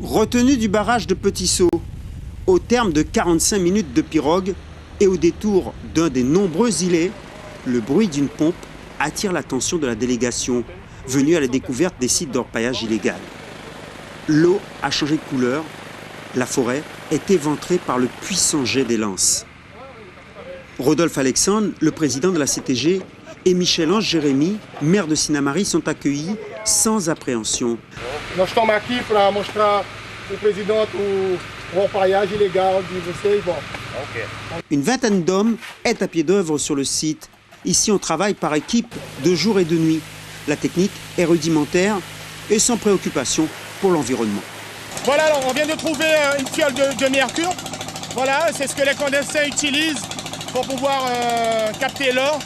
Retenue du barrage de Petit Saut, au terme de 45 minutes de pirogue et au détour d'un des nombreux îlets, le bruit d'une pompe attire l'attention de la délégation venue à la découverte des sites d'orpaillage illégal. L'eau a changé de couleur, la forêt est éventrée par le puissant jet des lances. Rodolphe Alexandre, le président de la CTG, et Michel-Ange Jérémy, maire de Sinnamary, sont accueillis sans appréhension. Nós estamos aqui para mostrar au président o orpaillage illégal de vocês. Bon. Une vingtaine d'hommes est à pied d'œuvre sur le site. Ici, on travaille par équipe de jour et de nuit. La technique est rudimentaire et sans préoccupation pour l'environnement. Voilà, alors on vient de trouver une fiole de mercure. Voilà, c'est ce que les clandestins utilisent pour pouvoir capter l'or.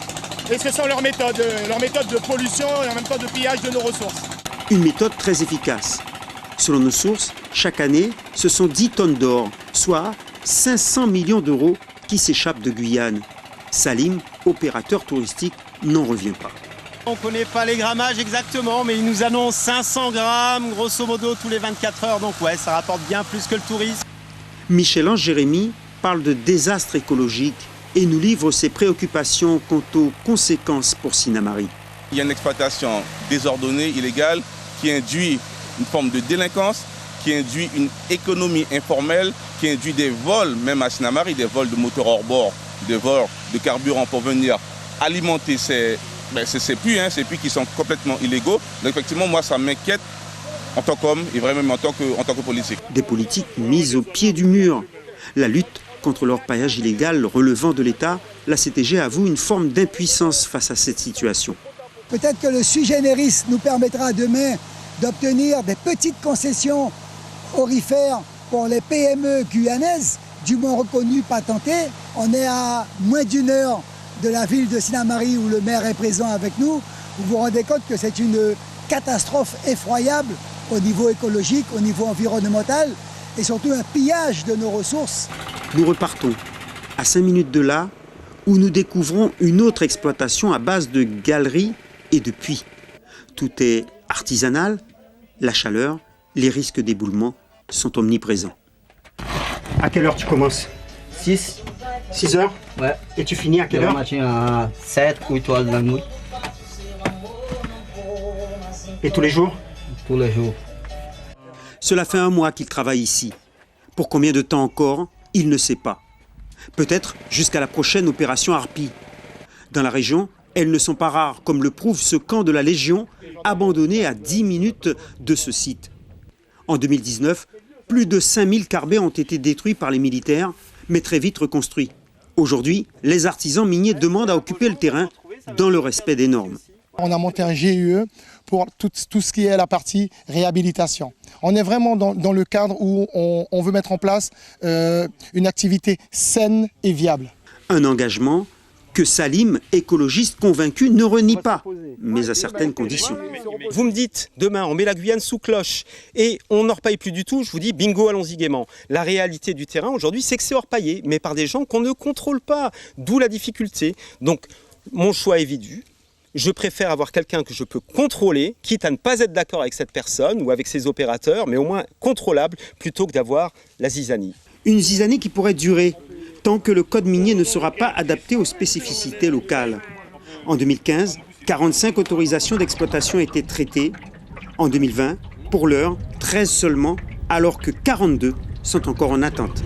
Et ce sont leurs méthodes de pollution et en même temps de pillage de nos ressources. Une méthode très efficace. Selon nos sources, chaque année, ce sont 10 tonnes d'or, soit 500 millions d'euros qui s'échappent de Guyane. Salim, opérateur touristique, n'en revient pas. On ne connaît pas les grammages exactement, mais ils nous annoncent 500 grammes, grosso modo, tous les 24 heures. Donc ouais, ça rapporte bien plus que le tourisme. Michel-Ange Jérémy parle de désastre écologique et nous livre ses préoccupations quant aux conséquences pour Sinnamary. Il y a une exploitation désordonnée, illégale, qui induit une forme de délinquance, qui induit une économie informelle, qui induit des vols, même à Sinnamary, des vols de moteurs hors bord, des vols de carburant pour venir alimenter ces puits qui sont complètement illégaux. Donc effectivement, moi, ça m'inquiète en tant qu'homme et vraiment en tant que politique. Des politiques mises au pied du mur. La lutte contre l'orpaillage illégal relevant de l'État, la CTG avoue une forme d'impuissance face à cette situation. Peut-être que le sui generis nous permettra demain d'obtenir des petites concessions aurifères pour les PME guyanaises, du moins reconnues, patentées. On est à moins d'une heure de la ville de Sinnamary où le maire est présent avec nous. Vous vous rendez compte que c'est une catastrophe effroyable au niveau écologique, au niveau environnemental et surtout un pillage de nos ressources. Nous repartons à 5 minutes de là où nous découvrons une autre exploitation à base de galeries et de puits. Tout est artisanal, la chaleur, les risques d'éboulement sont omniprésents. À quelle heure tu commences? 6. 6 heures? Ouais. Et tu finis à quelle Le heure? matin à 7, 8 heures de la nuit. Et tous les jours? Tous les jours. Cela fait 1 mois qu'il travaille ici. Pour combien de temps encore? Il ne sait pas. Peut-être jusqu'à la prochaine opération Harpie. Dans la région, elles ne sont pas rares, comme le prouve ce camp de la Légion, abandonné à 10 minutes de ce site. En 2019, plus de 5000 carbets ont été détruits par les militaires, mais très vite reconstruits. Aujourd'hui, les artisans miniers demandent à occuper le terrain dans le respect des normes. On a monté un GIE pour tout ce qui est la partie réhabilitation. On est vraiment dans le cadre où on veut mettre en place une activité saine et viable. Un engagement que Salim, écologiste convaincu, ne renie pas, mais à certaines conditions. Vous me dites, demain, on met la Guyane sous cloche et on n'orpaille plus du tout, je vous dis, bingo, allons-y gaiement. La réalité du terrain aujourd'hui, c'est que c'est orpaillé, mais par des gens qu'on ne contrôle pas, d'où la difficulté. Donc, mon choix est vite vu. Je préfère avoir quelqu'un que je peux contrôler, quitte à ne pas être d'accord avec cette personne ou avec ses opérateurs, mais au moins contrôlable, plutôt que d'avoir la zizanie. Une zizanie qui pourrait durer, tant que le code minier ne sera pas adapté aux spécificités locales. En 2015, 45 autorisations d'exploitation étaient traitées. En 2020, pour l'heure, 13 seulement, alors que 42 sont encore en attente.